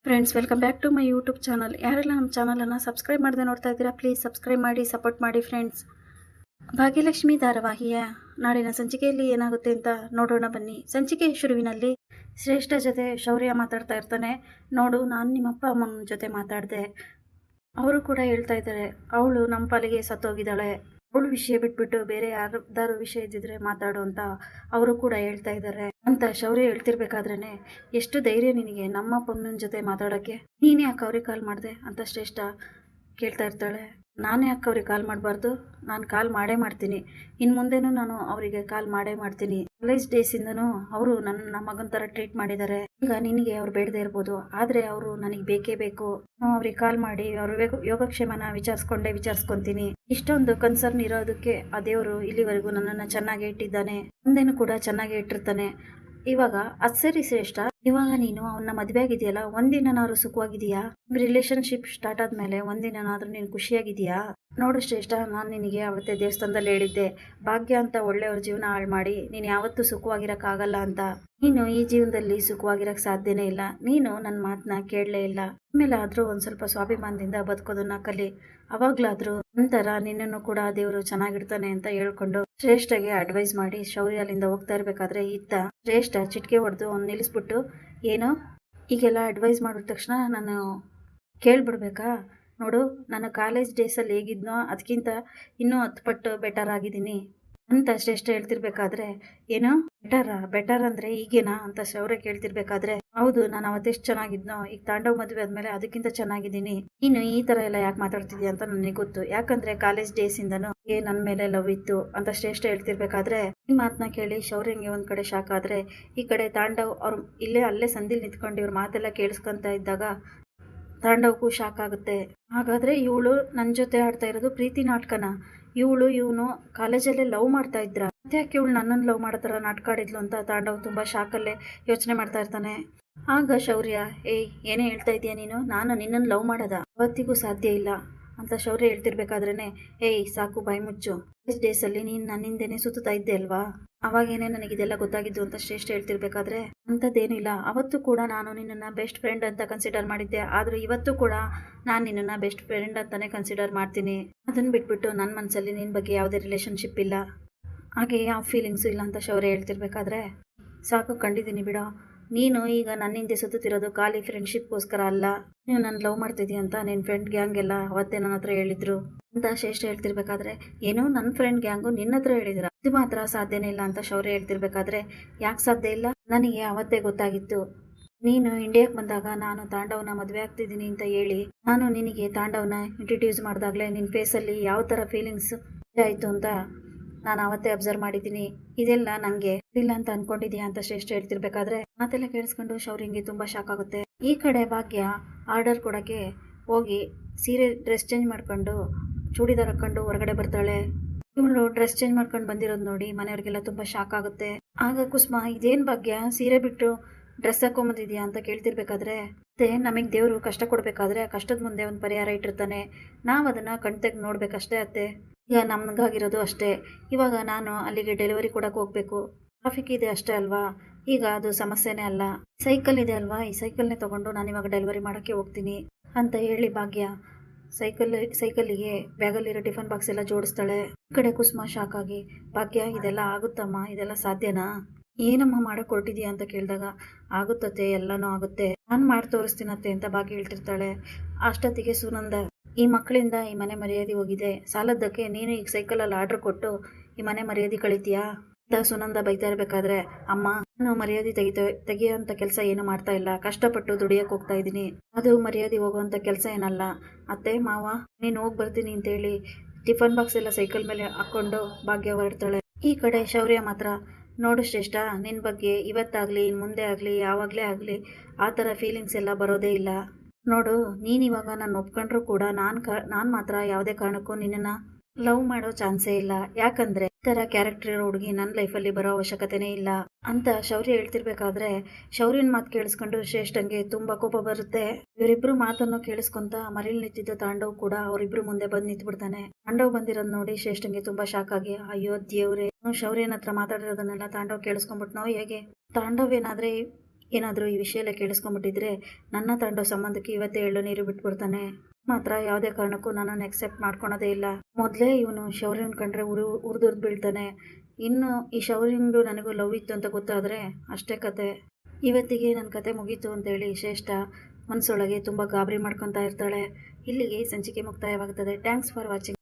Friends, welcome back to my YouTube channel. ಯಾರೆಲ್ಲ ನಮ್ಮ ಚಾನಲನ್ನು ಸಬ್ಸ್ಕ್ರೈಬ್ ಮಾಡದೆ ನೋಡ್ತಾ ಇದ್ದೀರಾ, ಪ್ಲೀಸ್ ಸಬ್ಸ್ಕ್ರೈಬ್ ಮಾಡಿ, ಸಪೋರ್ಟ್ ಮಾಡಿ ಫ್ರೆಂಡ್ಸ್. ಭಾಗ್ಯಲಕ್ಷ್ಮಿ ಧಾರಾವಾಹಿಯ ನಾಡಿನ ಸಂಚಿಕೆಯಲ್ಲಿ ಏನಾಗುತ್ತೆ ಅಂತ ನೋಡೋಣ ಬನ್ನಿ. ಸಂಚಿಕೆ ಶುರುವಿನಲ್ಲಿ ಶ್ರೇಷ್ಠ ಜೊತೆ ಶೌರ್ಯ ಮಾತಾಡ್ತಾ ಇರ್ತಾನೆ. ನೋಡು, ನಾನು ನಿಮ್ಮಪ್ಪ ಅಮ್ಮನ ಜೊತೆ ಮಾತಾಡಿದೆ, ಅವರು ಕೂಡ ಹೇಳ್ತಾ ಇದ್ದಾರೆ ಅವಳು ನಮ್ಮ ಪಾಲಿಗೆ ಸತ್ತೋಗಿದ್ದಾಳೆ, ಅವಳು ವಿಷಯ ಬಿಟ್ಬಿಟ್ಟು ಬೇರೆ ಯಾರ್ದಾರು ವಿಷಯ ಇದ್ದಿದ್ರೆ ಮಾತಾಡು ಅಂತ ಅವರು ಕೂಡ ಹೇಳ್ತಾ ಇದ್ದಾರೆ ಅಂತ ಶೌರ್ಯ ಹೇಳ್ತಿರ್ಬೇಕಾದ್ರೇನೆ, ಎಷ್ಟು ಧೈರ್ಯ ನಿನಗೆ ನಮ್ಮ ಪಮ್ಮನ ಜೊತೆ ಮಾತಾಡೋಕ್ಕೆ, ನೀನೇ ಯಾಕೆ ಅವ್ರಿಗೆ ಕಾಲ್ ಮಾಡಿದೆ ಅಂತ ಶ್ರೇಷ್ಠ ಕೇಳ್ತಾ ಇರ್ತಾಳೆ. ನಾನೇ ಯಾಕೆ ಅವ್ರಿಗೆ ಕಾಲ್ ಮಾಡಬಾರ್ದು, ನಾನು ಕಾಲ್ ಮಾಡೇ ಮಾಡ್ತೀನಿ, ಇನ್ನು ಮುಂದೆನೂ ನಾನು ಅವರಿಗೆ ಕಾಲ್ ಮಾಡೇ ಮಾಡ್ತೀನಿ. ಕಾಲೇಜ್ ಡೇಸಿಂದನೂ ಅವರು ನನ್ನ ಮಗನ ಥರ ಟ್ರೀಟ್ ಮಾಡಿದ್ದಾರೆ. ಈಗ ನಿನಗೆ ಅವ್ರು ಬೇಡದೇ ಇರ್ಬೋದು, ಆದರೆ ಅವರು ನನಗೆ ಬೇಕೇ ಬೇಕು. ಅವ್ರಿಗೆ ಕಾಲ್ ಮಾಡಿ ಅವ್ರ ಯೋಗಕ್ಷೇಮನ ವಿಚಾರಿಸ್ಕೊಂತೀನಿ. ಇಷ್ಟೊಂದು ಕನ್ಸರ್ನ್ ಇರೋದಕ್ಕೆ ಆ ದೇವರು ಇಲ್ಲಿವರೆಗೂ ನನ್ನನ್ನು ಚೆನ್ನಾಗಿ ಇಟ್ಟಿದ್ದಾನೆ, ಮುಂದೆನೂ ಕೂಡ ಚೆನ್ನಾಗಿ ಇಟ್ಟಿರ್ತಾನೆ. ಇವಾಗ ಅದು ಸರಿ ಶ್ರೇಷ್ಠ, ಇವಾಗ ನೀನು ಅವನ್ನ ಮದುವೆ ಆಗಿದೆಯಲ್ಲ, ಒಂದಿನಾದ್ರೂ ಸುಖವಾಗಿದೆಯಾ? ರಿಲೇಶನ್ಶಿಪ್ ಸ್ಟಾರ್ಟ್ ಆದ್ಮೇಲೆ ಒಂದಿನಾದ್ರೂ ನೀನು ಖುಷಿಯಾಗಿದೆಯಾ? ನೋಡು ಶ್ರೇಷ್ಠ, ನಾನು ನಿನಗೆ ಅವತ್ತೇ ದೇವಸ್ಥಾನದಲ್ಲಿ ಹೇಳಿದ್ದೆ, ಭಾಗ್ಯ ಅಂತ ಒಳ್ಳೆಯವ್ರ ಜೀವನ ಹಾಳು ಮಾಡಿ ನೀನು ಯಾವತ್ತೂ ಸುಖವಾಗಿರೋಕ್ಕಾಗಲ್ಲ ಅಂತ. ನೀನು ಈ ಜೀವನದಲ್ಲಿ ಸುಖವಾಗಿರೋಕ್ಕೆ ಸಾಧ್ಯನೇ ಇಲ್ಲ. ನೀನು ನನ್ನ ಮಾತನ್ನ ಕೇಳಲೇ ಇಲ್ಲ. ಆಮೇಲೆ ಆದರೂ ಒಂದು ಸ್ವಲ್ಪ ಸ್ವಾಭಿಮಾನದಿಂದ ಬದುಕೋದನ್ನ ಕಲಿ. ಅವಾಗ್ಲಾದ್ರೂ ನಂತರ ನಿನ್ನನ್ನು ಕೂಡ ದೇವರು ಚೆನ್ನಾಗಿಡ್ತಾನೆ ಅಂತ ಹೇಳ್ಕೊಂಡು ಶ್ರೇಷ್ಠಗೆ ಅಡ್ವೈಸ್ ಮಾಡಿ ಶೌರ್ಯ ಅಲ್ಲಿಂದ ಹೋಗ್ತಾ ಇರ್ಬೇಕಾದ್ರೆ ಇತ್ತ ಶ್ರೇಷ್ಠ ಚಿಟಿಕೆ ಹೊಡೆದು ಅವ್ನು ನಿಲ್ಲಿಸ್ಬಿಟ್ಟು, ಏನೋ ಈಗೆಲ್ಲ ಅಡ್ವೈಸ್ ಮಾಡಿದ ತಕ್ಷಣ ನಾನು ಕೇಳ್ಬಿಡ್ಬೇಕಾ? ನೋಡು, ನಾನು ಕಾಲೇಜ್ ಡೇಸಲ್ಲಿ ಹೇಗಿದ್ನೋ ಅದಕ್ಕಿಂತ ಇನ್ನೂ 10 ಪಟ್ಟು ಬೆಟರ್ ಆಗಿದ್ದೀನಿ ಅಂತ ಶ್ರೇಷ್ಠ ಹೇಳ್ತಿರ್ಬೇಕಾದ್ರೆ, ಏನೋ ಬೆಟರ್ ಅಂದರೆ ಈಗೇನಾ ಅಂತ ಶೌರ್ಯ ಕೇಳ್ತಿರ್ಬೇಕಾದ್ರೆ, ಹೌದು, ನಾನು ಅವತ್ತೆಷ್ಟು ಚೆನ್ನಾಗಿದ್ನೋ ಈಗ ತಾಂಡವ್ ಮದುವೆ ಆದ್ಮೇಲೆ ಅದಕ್ಕಿಂತ ಚೆನ್ನಾಗಿದ್ದೀನಿ. ನೀನು ಈ ಥರ ಎಲ್ಲ ಯಾಕೆ ಮಾತಾಡ್ತಿದ್ಯಾ ಅಂತ ನನಗೆ ಗೊತ್ತು, ಯಾಕಂದ್ರೆ ಕಾಲೇಜ್ ಡೇಸಿಂದನೂ ನನ್ನ ಮೇಲೆ ಲವ್ ಇತ್ತು ಅಂತ ಶ್ರೇಷ್ಠ ಹೇಳ್ತಿರ್ಬೇಕಾದ್ರೆ, ಈ ಮಾತನ್ನ ಕೇಳಿ ಶೌರ್ಯಂಗೆ ಒಂದ್ ಕಡೆ ಶಾಕ್ ಆದ್ರೆ, ಈ ಕಡೆ ತಾಂಡವ್ ಅವ್ರು ಅಲ್ಲೇ ಸಂದಿಲ್ ನಿಂತ್ಕೊಂಡು ಇವ್ರ ಮಾತೆಲ್ಲ ಕೇಳಿಸ್ಕೊಂತ ಇದ್ದಾಗ ತಾಂಡವ್ಗೂ ಶಾಕ್ ಆಗುತ್ತೆ. ಹಾಗಾದ್ರೆ ಇವಳು ನನ್ನ ಜೊತೆ ಆಡ್ತಾ ಇರೋದು ಪ್ರೀತಿ ನಾಟಕನ? ಇವನು ಕಾಲೇಜಲ್ಲೇ ಲವ್ ಮಾಡ್ತಾ ಇದ್ರ? ಮತ್ತೆ ಯಾಕೆ ಇವಳು ನನ್ನನ್ನು ಲವ್ ಮಾಡೋ ಥರ ನಾಟಕ ಆಡಿದ್ಲು ಅಂತ ತಾಂಡವ್ ತುಂಬಾ ಶಾಕಲ್ಲೇ ಯೋಚನೆ ಮಾಡ್ತಾ ಇರ್ತಾನೆ. ಆಗ ಶೌರ್ಯ, ಏನೇ ಹೇಳ್ತಾ ಇದೀಯ ನೀನು? ನಾನು ನಿನ್ನನ್ನು ಲವ್ ಮಾಡೋದ? ಅವತ್ತಿಗೂ ಸಾಧ್ಯ ಇಲ್ಲ ಅಂತ ಶೌರ್ಯ ಹೇಳ್ತಿರ್ಬೇಕಾದ್ರೇನೆ, ಸಾಕು, ಬಾಯಿ ಮುಚ್ಚು. ಕಾಲೇಜ್ ಡೇಸಲ್ಲಿ ನೀನು ನನ್ನಿಂದೇನೆ ಸುತ್ತಾ ಇದ್ದೆ ಅಲ್ವಾ, ಅವಾಗೇನೆ ನನಗಿದೆಲ್ಲ ಗೊತ್ತಾಗಿದ್ದು ಅಂತ ಶ್ರೇಷ್ಠ ಹೇಳ್ತಿರ್ಬೇಕಾದ್ರೆ, ಅಂಥದ್ದೇನೂ ಇಲ್ಲ. ಅವತ್ತು ಕೂಡ ನಾನು ನಿನ್ನನ್ನು ಬೆಸ್ಟ್ ಫ್ರೆಂಡ್ ಅಂತ ಕನ್ಸಿಡರ್ ಮಾಡಿದ್ದೆ, ಆದರೂ ಇವತ್ತು ಕೂಡ ನಾನು ನಿನ್ನನ್ನು ಬೆಸ್ಟ್ ಫ್ರೆಂಡ್ ಅಂತಾನೆ ಕನ್ಸಿಡರ್ ಮಾಡ್ತೀನಿ. ಅದನ್ನು ಬಿಟ್ಬಿಟ್ಟು ನನ್ನ ಮನಸ್ಸಲ್ಲಿ ನಿನ್ನ ಬಗ್ಗೆ ಯಾವುದೇ ರಿಲೇಷನ್ಶಿಪ್ ಇಲ್ಲ, ಹಾಗೆ ಯಾವ ಫೀಲಿಂಗ್ಸು ಇಲ್ಲ ಅಂತ ಶೌರ್ಯ ಹೇಳ್ತಿರ್ಬೇಕಾದ್ರೆ, ಸಾಕು, ಕಂಡಿದ್ದೀನಿ ಬಿಡೋ. ನೀನು ಈಗ ನನ್ನ ಹಿಂದೆ ಸುತ್ತಿರೋದು ಖಾಲಿ ಫ್ರೆಂಡ್ಶಿಪ್ಗೋಸ್ಕರ ಅಲ್ಲ, ನೀವು ನನ್ನ ಲವ್ ಮಾಡ್ತಿದ್ದೀಯ ಅಂತ ನಿನ್ನ ಫ್ರೆಂಡ್ ಗ್ಯಾಂಗ್ ಎಲ್ಲ ಅವತ್ತೇ ನನ್ನ ಹತ್ರ ಹೇಳಿದ್ರು ಅಂತ ಶ್ರೇಷ್ಠ ಹೇಳ್ತಿರ್ಬೇಕಾದ್ರೆ, ಏನೋ ನನ್ನ ಫ್ರೆಂಡ್ ಗ್ಯಾಂಗು ನಿನ್ನ ಹತ್ರ ಹೇಳಿದ್ರ? ಇದು ಮಾತ್ರ ಸಾಧ್ಯನೇ ಇಲ್ಲ ಅಂತ ಶೌರ್ಯ ಹೇಳ್ತಿರ್ಬೇಕಾದ್ರೆ, ಯಾಕೆ ಸಾಧ್ಯ ಇಲ್ಲ? ನನಗೆ ಅವತ್ತೇ ಗೊತ್ತಾಗಿತ್ತು, ನೀನು ಇಂಡಿಯಾಕ್ಕೆ ಬಂದಾಗ ನಾನು ತಾಂಡವ್ನ ಮದುವೆ ಆಗ್ತಿದ್ದೀನಿ ಅಂತ ಹೇಳಿ ನಾನು ನಿನಗೆ ತಾಂಡವ್ನ ಇಂಟ್ರಡ್ಯೂಸ್ ಮಾಡಿದಾಗಲೇ ನಿನ್ನ ಫೇಸಲ್ಲಿ ಯಾವ ಥರ ಫೀಲಿಂಗ್ಸ್ ಆಯಿತು ಅಂತ ನಾನು ಅವತ್ತೇ ಅಬ್ಸರ್ವ್ ಮಾಡಿದ್ದೀನಿ. ಇದೆಲ್ಲ ನನಗೆ ಇಲ್ಲ ಅಂತ ಅನ್ಕೊಂಡಿದ್ಯಾ ಅಂತ ಶ್ರೇಷ್ಠ ಹೇಳ್ತಿರ್ಬೇಕಾದ್ರೆ, ಮಾತೆಲ್ಲ ಕೇಳಿಸ್ಕೊಂಡು ಶೌರ್ಯಂಗೆ ತುಂಬಾ ಶಾಕ್ ಆಗುತ್ತೆ. ಈ ಕಡೆ ಭಾಗ್ಯ ಆರ್ಡರ್ ಕೊಡೋಕ್ಕೆ ಹೋಗಿ ಸೀರೆ ಡ್ರೆಸ್ ಚೇಂಜ್ ಮಾಡ್ಕೊಂಡು ಚೂಡಿದಾರ್ ಹಾಕೊಂಡು ಹೊರಗಡೆ ಬರ್ತಾಳೆ. ಇವಳು ಡ್ರೆಸ್ ಚೇಂಜ್ ಮಾಡ್ಕೊಂಡು ಬಂದಿರೋದು ನೋಡಿ ಮನೆಯವ್ರಿಗೆಲ್ಲ ತುಂಬಾ ಶಾಕ್ ಆಗುತ್ತೆ. ಆಗ ಕುಸುಮ, ಇದೇನ್ ಭಾಗ್ಯ, ಸೀರೆ ಬಿಟ್ಟು ಡ್ರೆಸ್ ಹಾಕೊಂಬಂದಿದ್ಯಾ ಅಂತ ಕೇಳ್ತಿರ್ಬೇಕಾದ್ರೆ, ಮತ್ತೆ ನಮಗೆ ದೇವರು ಕಷ್ಟ ಕೊಡ್ಬೇಕಾದ್ರೆ ಆ ಕಷ್ಟದ ಮುಂದೆ ಒಂದು ಪರಿಹಾರ ಇಟ್ಟಿರ್ತಾನೆ, ನಾವು ಅದನ್ನ ಕಣ್ತೆಗ್ ನೋಡ್ಬೇಕಷ್ಟೇ ಅತ್ತೆ. ಈಗ ನಮ್ಗಾಗಿರೋದು ಅಷ್ಟೇ. ಇವಾಗ ನಾನು ಅಲ್ಲಿಗೆ ಡೆಲಿವರಿ ಕೊಡಕ್ಕೆ ಹೋಗ್ಬೇಕು, ಟ್ರಾಫಿಕ್ ಇದೆ ಅಷ್ಟೇ ಅಲ್ವಾ, ಈಗ ಅದು ಸಮಸ್ಯೆನೇ ಅಲ್ಲ. ಸೈಕಲ್ ಇದೆ ಅಲ್ವಾ, ಈ ಸೈಕಲ್ನೇ ತಗೊಂಡು ನಾನು ಇವಾಗ ಡೆಲಿವರಿ ಮಾಡೋಕ್ಕೆ ಹೋಗ್ತೀನಿ ಅಂತ ಹೇಳಿ ಭಾಗ್ಯ ಸೈಕಲ್ಲಿಗೆ ಬ್ಯಾಗಲ್ಲಿರೋ ಟಿಫನ್ ಬಾಕ್ಸ್ ಎಲ್ಲ ಜೋಡಿಸ್ತಾಳೆ. ಈ ಕಡೆ ಕುಸುಮ ಶಾಕ್ ಆಗಿ, ಭಾಗ್ಯ, ಇದೆಲ್ಲ ಆಗುತ್ತಮ್ಮ, ಇದೆಲ್ಲ ಸಾಧ್ಯನಾ? ಏನಮ್ಮ ಮಾಡಕ್ ಹೊರಟಿದ್ಯಾ ಅಂತ ಕೇಳಿದಾಗ, ಆಗುತ್ತತ್ತೆ, ಎಲ್ಲನೂ ಆಗುತ್ತೆ, ನಾನು ಮಾಡಿ ತೋರಿಸ್ತೀನತ್ತೆ ಅಂತ ಭಾಗ್ಯ ಹೇಳ್ತಿರ್ತಾಳೆ. ಅಷ್ಟೊತ್ತಿಗೆ ಸುನಂದ, ಈ ಮಕ್ಕಳಿಂದ ಈ ಮನೆ ಮರ್ಯಾದೆ ಹೋಗಿದೆ, ಸಾಲದ್ದಕ್ಕೆ ನೀನು ಈಗ ಸೈಕಲಲ್ಲಿ ಆರ್ಡರ್ ಕೊಟ್ಟು ಈ ಮನೆ ಮರ್ಯಾದೆ ಕಳಿತೀಯಾ ಅಂತ ಸುನಂದ ಬೈತಾ ಇರ್ಬೇಕಾದ್ರೆ, ಅಮ್ಮ, ನಾನು ಮರ್ಯಾದೆ ತೆಗಿಯೋಂಥ ಕೆಲಸ ಏನು ಮಾಡ್ತಾ ಇಲ್ಲ, ಕಷ್ಟಪಟ್ಟು ದುಡಿಯಕ್ಕೆ ಹೋಗ್ತಾ ಇದ್ದೀನಿ, ಅದು ಮರ್ಯಾದೆ ಹೋಗುವಂಥ ಕೆಲಸ ಏನಲ್ಲ. ಅತ್ತೆ ಮಾವ, ನೀನು ಹೋಗಿ ಬರ್ತೀನಿ ಅಂತೇಳಿ ಟಿಫನ್ ಬಾಕ್ಸ್ ಎಲ್ಲ ಸೈಕಲ್ ಮೇಲೆ ಹಾಕ್ಕೊಂಡು ಭಾಗ್ಯ ಹೊರಡ್ತಾಳೆ. ಈ ಕಡೆ ಶೌರ್ಯ ಮಾತ್ರ, ನೋಡು ಶ್ರೇಷ್ಠ, ನಿನ್ನ ಬಗ್ಗೆ ಇವತ್ತಾಗಲಿ ಇನ್ನು ಮುಂದೆ ಆಗಲಿ ಯಾವಾಗಲೇ ಆಗಲಿ ಆ ಥರ ಫೀಲಿಂಗ್ಸ್ ಎಲ್ಲ ಬರೋದೇ ಇಲ್ಲ. ನೋಡು, ನೀನಿವಾಗ ನಾನು ಒಪ್ಕೊಂಡ್ರೂ ಕೂಡ ನಾನು ಮಾತ್ರ ಯಾವುದೇ ಕಾರಣಕ್ಕೂ ನಿನ್ನನ್ನು ಲವ್ ಮಾಡೋ ಚಾನ್ಸೇ ಇಲ್ಲ, ಯಾಕಂದ್ರೆ ಈ ಥರ ಕ್ಯಾರೆಕ್ಟರ್ ಇರೋ ಹುಡುಗಿ ನನ್ನ ಲೈಫಲ್ಲಿ ಬರೋ ಅವಶ್ಯಕತೆನೇ ಇಲ್ಲ ಅಂತ ಶೌರ್ಯ ಹೇಳ್ತಿರ್ಬೇಕಾದ್ರೆ, ಶೌರ್ಯನ ಮಾತು ಕೇಳಿಸ್ಕೊಂಡು ಶ್ರೇಷ್ಠಂಗೆ ತುಂಬಾ ಕೋಪ ಬರುತ್ತೆ. ಇವರಿಬ್ರು ಮಾತನ್ನು ಕೇಳಿಸ್ಕೊಂತ ಮನೇಲಿ ನಿಂತಿದ್ದ ತಾಂಡವ್ ಕೂಡ ಅವರಿಬ್ರು ಮುಂದೆ ಬಂದು ನಿಂತ್ಬಿಡ್ತಾನೆ. ತಾಂಡವ್ ಬಂದಿರೋದು ನೋಡಿ ಶ್ರೇಷ್ಠಂಗೆ ತುಂಬಾ ಶಾಕ್ ಆಗಿ, ಅಯ್ಯೋ ದೇವ್ರೆ, ಶೌರ್ಯನ ಹತ್ರ ಮಾತಾಡಿರೋದನ್ನೆಲ್ಲ ತಾಂಡವ್ ಕೇಳಿಸ್ಕೊಂಡ್ಬಿಟ್ನೋ ಹೇಗೆ? ತಾಂಡವ್ ಏನಾದ್ರೆ ಏನಾದರೂ ಈ ವಿಷಯ ಎಲ್ಲ ಕೇಳಿಸ್ಕೊಂಬಿಟ್ಟಿದ್ರೆ ನನ್ನ ತಂಡೋ ಸಂಬಂಧಕ್ಕೆ ಇವತ್ತೇ ಎಳ್ಳು ನೀರು ಬಿಟ್ಬಿಡ್ತಾನೆ. ಮಾತ್ರ ಯಾವುದೇ ಕಾರಣಕ್ಕೂ ನನ್ನನ್ನು ಎಕ್ಸೆಪ್ಟ್ ಮಾಡ್ಕೊಳೋದೇ ಇಲ್ಲ. ಮೊದಲೇ ಇವನು ಶೌರ್ಯನ ಕಂಡ್ರೆ ಉರಿದುರ್ದು ಬೀಳ್ತಾನೆ. ಇನ್ನು ಈ ಶೌರ್ಯಂಗೂ ನನಗೂ ಲವ್ ಇತ್ತು ಅಂತ ಗೊತ್ತಾದರೆ ಅಷ್ಟೇ ಕತೆ. ಇವತ್ತಿಗೆ ನನ್ನ ಕತೆ ಮುಗೀತು ಅಂತೇಳಿ ಶ್ರೇಷ್ಠ ಮನಸ್ಸೊಳಗೆ ತುಂಬ ಗಾಬರಿ ಮಾಡ್ಕೊತಾ ಇರ್ತಾಳೆ. ಇಲ್ಲಿಗೆ ಸಂಚಿಕೆ ಮುಕ್ತಾಯವಾಗುತ್ತದೆ. Thanks for watching.